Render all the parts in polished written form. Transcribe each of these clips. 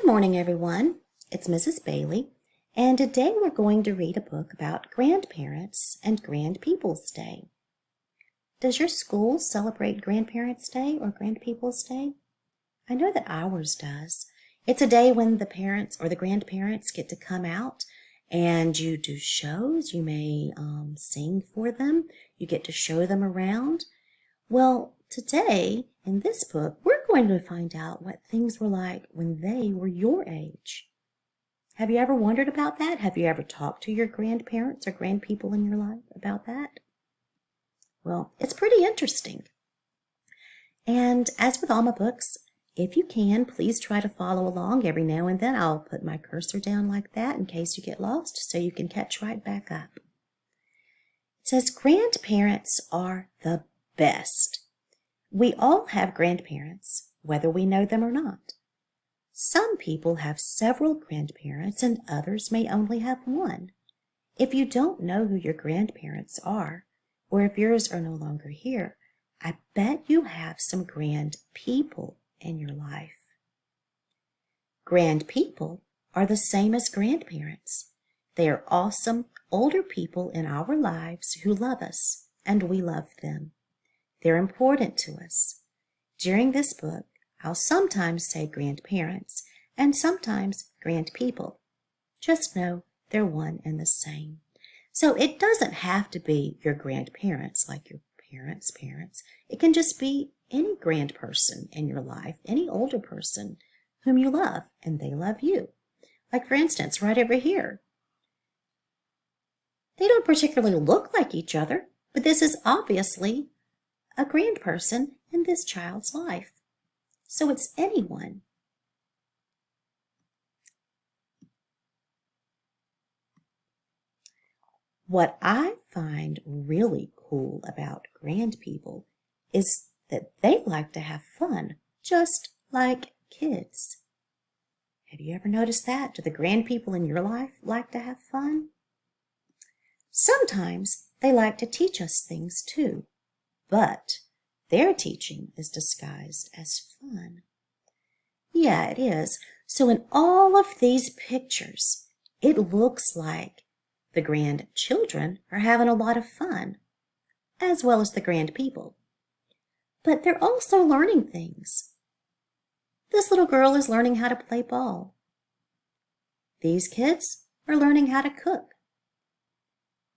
morning, everyone. It's Mrs. Bailey, and today we're going to read a book about grandparents and Grandpeoples Day. Does your school celebrate Grandparents' Day or Grandpeoples' Day? I know that ours does. It's a day when the parents or the grandparents get to come out and you do shows. You may sing for them. You get to show them around. Well, today in this book, we're going to find out what things were like when they were your age. Have you ever wondered about that? Have you ever talked to your grandparents or grandpeople in your life about that? Well, it's pretty interesting. And as with all my books, if you can, please try to follow along. Every now and then I'll put my cursor down like that in case you get lost so you can catch right back up. It says grandparents are the best. We all have grandparents, whether we know them or not. Some people have several grandparents and others may only have one. If you don't know who your grandparents are, or if yours are no longer here, I bet you have some grand people in your life. Grand people are the same as grandparents. They are awesome, older people in our lives who love us, and we love them. They're important to us. During this book, I'll sometimes say grandparents and sometimes grandpeople. Just know they're one and the same. So it doesn't have to be your grandparents, like your parents' parents. It can just be any grand person in your life, any older person whom you love and they love you. Like for instance, right over here. They don't particularly look like each other, but this is obviously a grand person in this child's life. So it's anyone. What I find really cool about grandpeople is that they like to have fun, just like kids. Have you ever noticed that? Do the grandpeople in your life like to have fun? Sometimes they like to teach us things too. But their teaching is disguised as fun. Yeah, it is. So in all of these pictures, it looks like the grandchildren are having a lot of fun, as well as the grandpeople. But they're also learning things. This little girl is learning how to play ball. These kids are learning how to cook.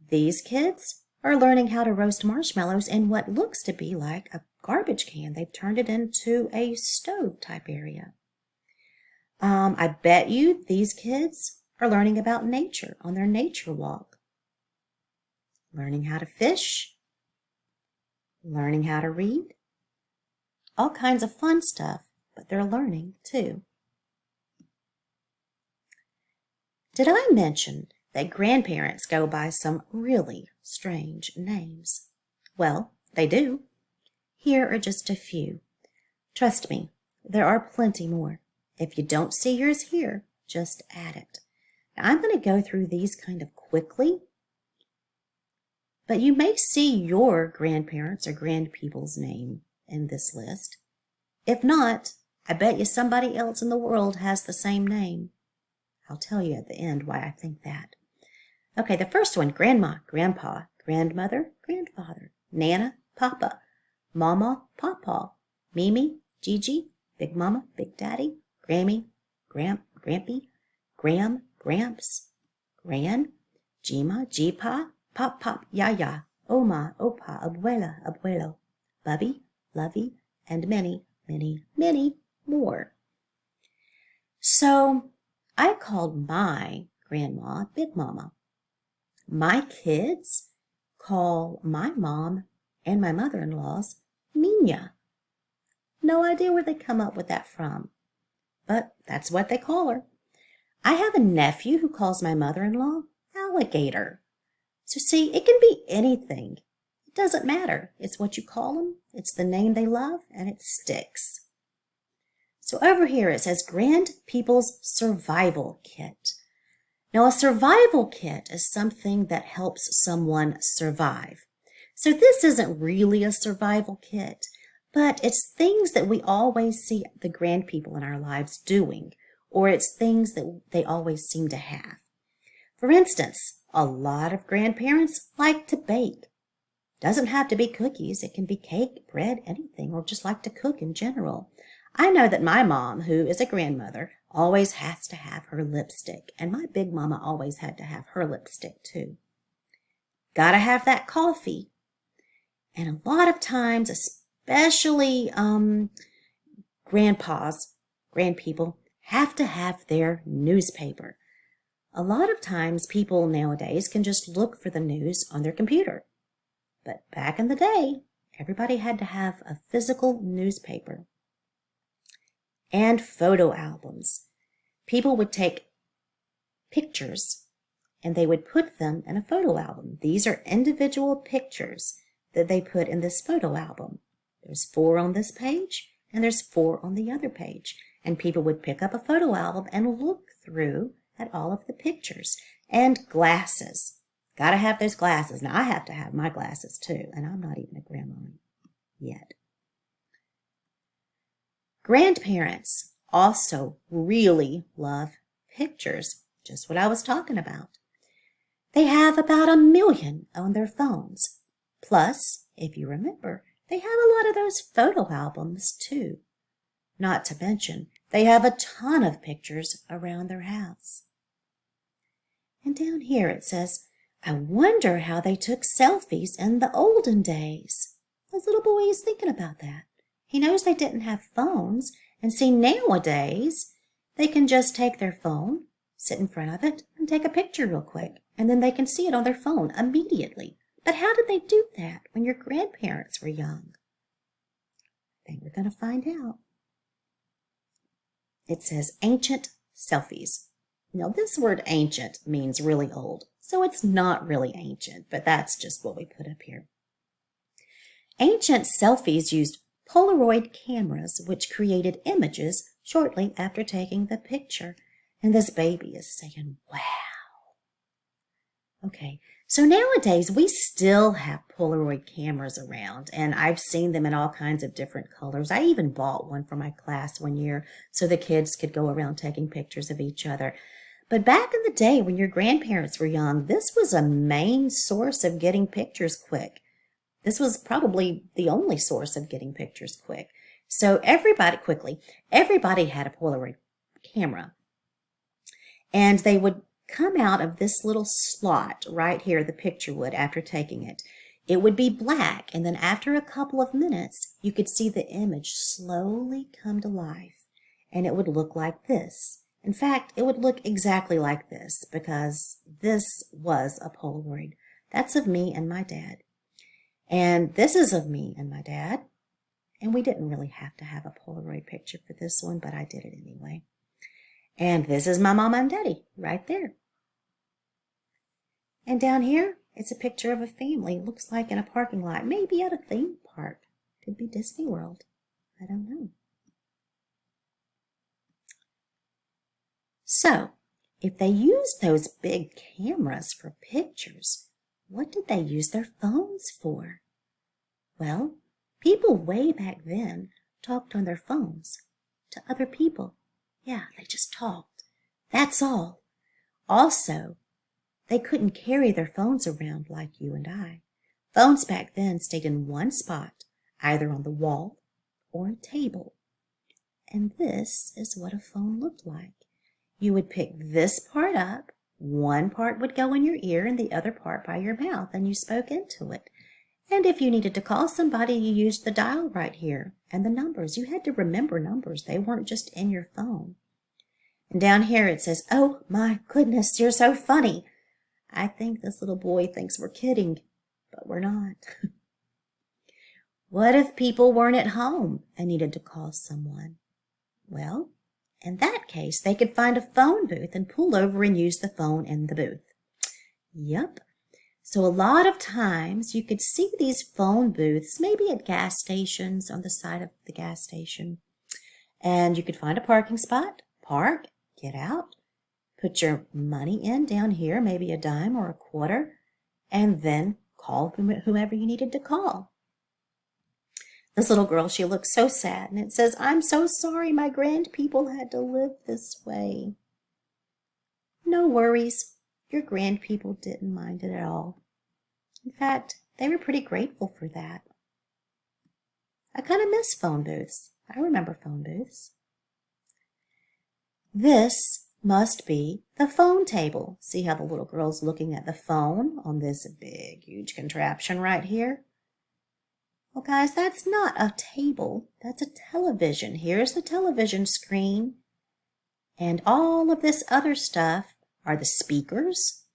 These kids are learning how to roast marshmallows in what looks to be like a garbage can. They've turned it into a stove type area. I bet you these kids are learning about nature on their nature walk. Learning how to fish. Learning how to read. All kinds of fun stuff, but they're learning too. Did I mention that grandparents go by some really strange names? Well, they do. Here are just a few. Trust me, there are plenty more. If you don't see yours here, just add it. Now, I'm going to go through these kind of quickly, but you may see your grandparents or grandpeople's name in this list. If not, I bet you somebody else in the world has the same name. I'll tell you at the end why I think that. Okay, the first one, grandma, grandpa, grandmother, grandfather, nana, papa, mama, pawpaw, Mimi, Gigi, big mama, big daddy, Grammy, Grampy, Gram, Gramps, Gran, Gima, Jeepa, Pop, Pop, Yaya, Oma, Opa, Abuela, Abuelo, Bubby, Lovey, and many, many, many more. So I called my grandma Big Mama. My kids call my mom and my mother-in-law's Mina. No idea where they come up with that from, but that's what they call her. I have a nephew who calls my mother-in-law Alligator. So see, it can be anything. It doesn't matter. It's what you call them. It's the name they love, and it sticks. So over here it says Grandpeople's Survival Kit. Now, a survival kit is something that helps someone survive. So this isn't really a survival kit, but it's things that we always see the grandpeople in our lives doing, or it's things that they always seem to have. For instance, a lot of grandparents like to bake. Doesn't have to be cookies. It can be cake, bread, anything, or just like to cook in general. I know that my mom, who is a grandmother, always has to have her lipstick, and my big mama always had to have her lipstick too. Gotta have that coffee. And a lot of times, especially grandpeople, have to have their newspaper. A lot of times people nowadays can just look for the news on their computer. But back in the day, everybody had to have a physical newspaper. And photo albums. People would take pictures and they would put them in a photo album. These are individual pictures that they put in this photo album. There's 4 on this page and there's 4 on the other page. And people would pick up a photo album and look through at all of the pictures. And glasses. Got to have those glasses. Now, I have to have my glasses too, and I'm not even a grandma yet. Grandparents also really love pictures, just what I was talking about. They have about 1 million on their phones. Plus, if you remember, they have a lot of those photo albums too. Not to mention, they have a ton of pictures around their house. And down here it says, I wonder how they took selfies in the olden days. This little boy is thinking about that. He knows they didn't have phones, and see, nowadays they can just take their phone, sit in front of it, and take a picture real quick, and then they can see it on their phone immediately. But how did they do that when your grandparents were young? I think we're going to find out. It says ancient selfies. Now, this word ancient means really old, so it's not really ancient, but that's just what we put up here. Ancient selfies used Polaroid cameras, which created images shortly after taking the picture. And this baby is saying, wow. Okay, so nowadays we still have Polaroid cameras around, and I've seen them in all kinds of different colors. I even bought one for my class one year so the kids could go around taking pictures of each other. But back in the day when your grandparents were young, this was a main source of getting pictures quick. This was probably the only source of getting pictures quick. So everybody had a Polaroid camera. And they would come out of this little slot right here, the picture would, after taking it. It would be black, and then after a couple of minutes, you could see the image slowly come to life, and it would look like this. In fact, it would look exactly like this, because this was a Polaroid. That's of me and my dad. And this is of me and my dad. And we didn't really have to have a Polaroid picture for this one, but I did it anyway. And this is my mama and daddy right there. And down here, it's a picture of a family. It looks like in a parking lot, maybe at a theme park. Could be Disney World. I don't know. So, if they used those big cameras for pictures, what did they use their phones for? Well, people way back then talked on their phones to other people. Yeah, they just talked. That's all. Also, they couldn't carry their phones around like you and I. Phones back then stayed in one spot, either on the wall or a table. And this is what a phone looked like. You would pick this part up. One part would go in your ear and the other part by your mouth, and you spoke into it. And if you needed to call somebody, you used the dial right here and the numbers. You had to remember numbers. They weren't just in your phone. And down here it says, oh my goodness, you're so funny. I think this little boy thinks we're kidding, but we're not. What if people weren't at home and needed to call someone? Well, in that case, they could find a phone booth and pull over and use the phone in the booth. Yep. So a lot of times you could see these phone booths, maybe at gas stations, on the side of the gas station. And you could find a parking spot, park, get out, put your money in down here, maybe a dime or a quarter, and then call whomever you needed to call. This little girl, she looks so sad, and it says, "I'm so sorry my grandpeople had to live this way." No worries. Your grandpeople didn't mind it at all. In fact, they were pretty grateful for that. I kind of miss phone booths. I remember phone booths. This must be the phone table. See how the little girl's looking at the phone on this big, huge contraption right here? Well, guys, that's not a table. That's a television. Here's the television screen. And all of this other stuff are the speakers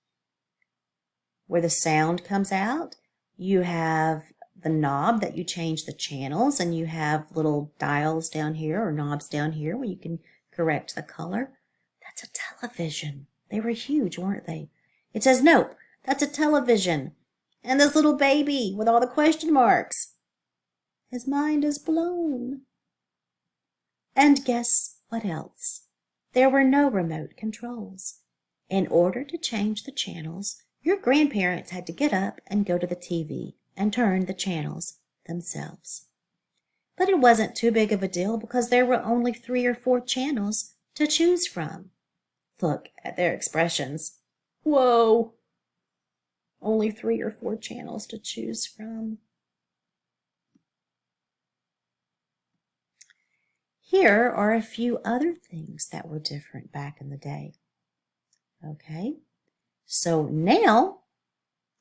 where the sound comes out. You have the knob that you change the channels, and you have little dials down here or knobs down here where you can correct the color. That's a television. They were huge, weren't they? It says, nope, that's a television. And this little baby with all the question marks, his mind is blown. And guess what else? There were no remote controls. In order to change the channels, your grandparents had to get up and go to the TV and turn the channels themselves. But it wasn't too big of a deal because there were only 3 or 4 channels to choose from. Look at their expressions. Whoa! Only 3 or 4 channels to choose from. Here are a few other things that were different back in the day. Okay, so now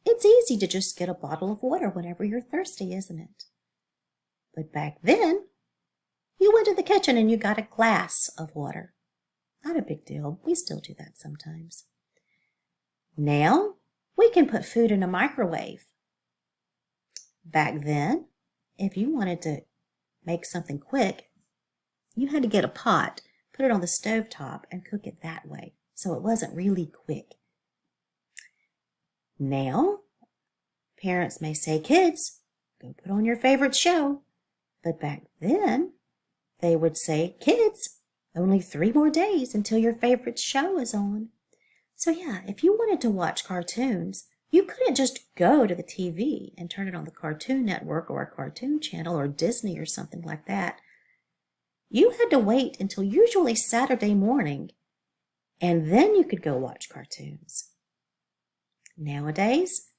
it's easy to just get a bottle of water whenever you're thirsty, isn't it? But back then, you went to the kitchen and you got a glass of water. Not a big deal. We still do that sometimes. Now, we can put food in a microwave. Back then, if you wanted to make something quick, you had to get a pot, put it on the stovetop, and cook it that way. So it wasn't really quick. Now, parents may say, "Kids, go put on your favorite show." But back then, they would say, "Kids, only 3 more days until your favorite show is on." So yeah, if you wanted to watch cartoons, you couldn't just go to the TV and turn it on the Cartoon Network or a cartoon channel or Disney or something like that. You had to wait until usually Saturday morning, and then you could go watch cartoons. Nowadays,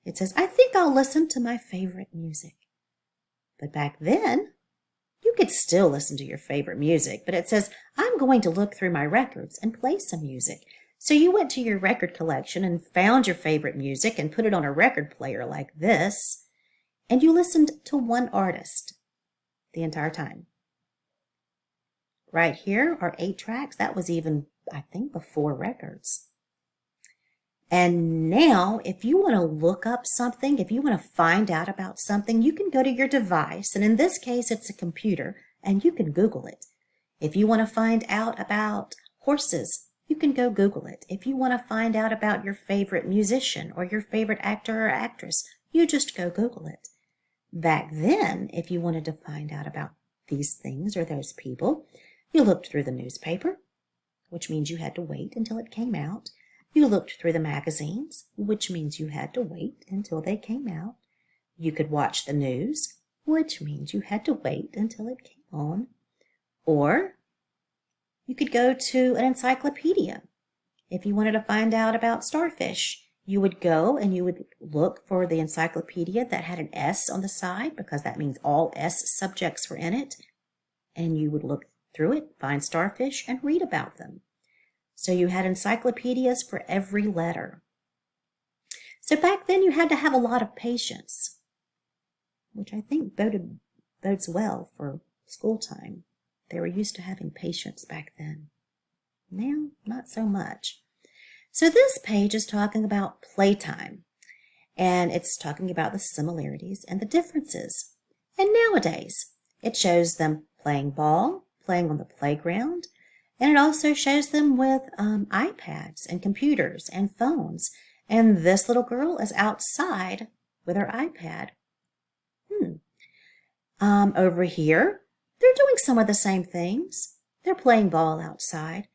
it says, "I think I'll listen to my favorite music." But back then, you could still listen to your favorite music, but it says, "I'm going to look through my records and play some music." So you went to your record collection and found your favorite music and put it on a record player like this, and you listened to one artist the entire time. Right here are 8 tracks. That was even, I think, before records. And now, if you want to look up something, if you want to find out about something, you can go to your device, and in this case, it's a computer, and you can Google it. If you want to find out about horses, you can go Google it. If you want to find out about your favorite musician or your favorite actor or actress, you just go Google it. Back then, if you wanted to find out about these things or those people, you looked through the newspaper, which means you had to wait until it came out. You looked through the magazines, which means you had to wait until they came out. You could watch the news, which means you had to wait until it came on. Or you could go to an encyclopedia. If you wanted to find out about starfish, you would go and you would look for the encyclopedia that had an S on the side, because that means all S subjects were in it. And you would look through it, find starfish, and read about them. So you had encyclopedias for every letter. So back then you had to have a lot of patience, which I think bodes well for school time. They were used to having patience back then. Now, not so much. So this page is talking about playtime, and it's talking about the similarities and the differences. And nowadays, it shows them playing ball, playing on the playground, and it also shows them with iPads and computers and phones. And this little girl is outside with her iPad. Over here, they're doing some of the same things. They're playing ball outside,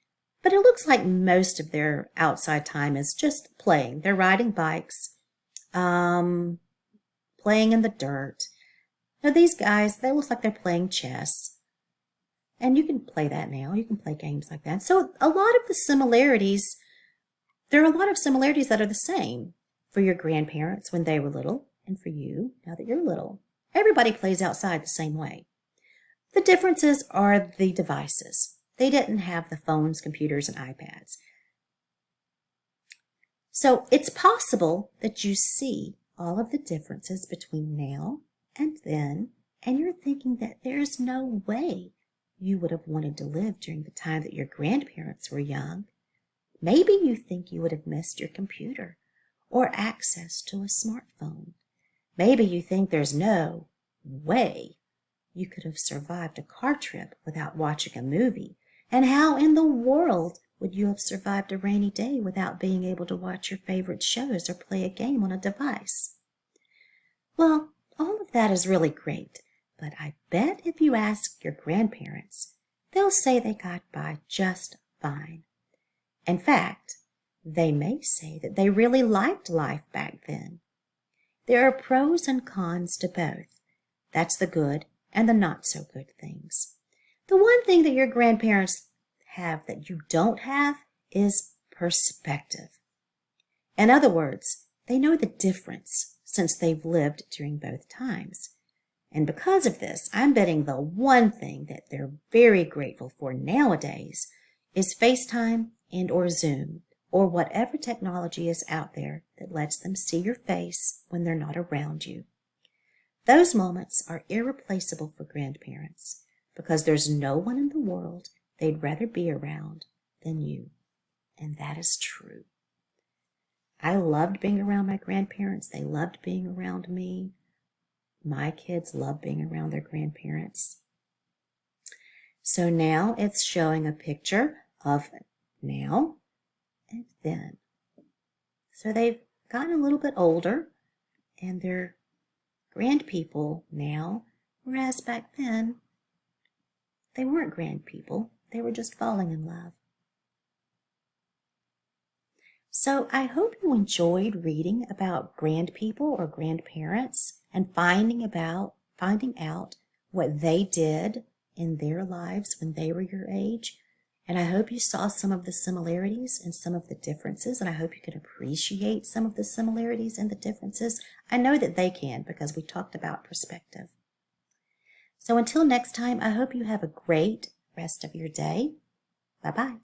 but it looks like most of their outside time is just playing. They're riding bikes, playing in the dirt, Now these guys, they look like they're playing chess. And you can play that now. You can play games like that. So a lot of the similarities, there are a lot of similarities that are the same for your grandparents when they were little and for you now that you're little. Everybody plays outside the same way. The differences are the devices. They didn't have the phones, computers, and iPads. So it's possible that you see all of the differences between now and then, and you're thinking that there's no way you would have wanted to live during the time that your grandparents were young. Maybe you think you would have missed your computer or access to a smartphone. Maybe you think there's no way you could have survived a car trip without watching a movie. And how in the world would you have survived a rainy day without being able to watch your favorite shows or play a game on a device? Well, all of that is really great, but I bet if you ask your grandparents, they'll say they got by just fine. In fact, they may say that they really liked life back then. There are pros and cons to both. That's the good and the not so good things. The one thing that your grandparents have that you don't have is perspective. In other words, they know the difference since they've lived during both times. And because of this, I'm betting the one thing that they're very grateful for nowadays is FaceTime and or Zoom or whatever technology is out there that lets them see your face when they're not around you. Those moments are irreplaceable for grandparents because there's no one in the world they'd rather be around than you. And that is true. I loved being around my grandparents. They loved being around me. My kids love being around their grandparents. So now it's showing a picture of now and then. So they've gotten a little bit older and they're grand people now, whereas back then they weren't grand people. They were just falling in love. So I hope you enjoyed reading about grand people or grandparents and finding out what they did in their lives when they were your age. And I hope you saw some of the similarities and some of the differences, and I hope you can appreciate some of the similarities and the differences. I know that they can because we talked about perspective. So until next time, I hope you have a great rest of your day. Bye-bye.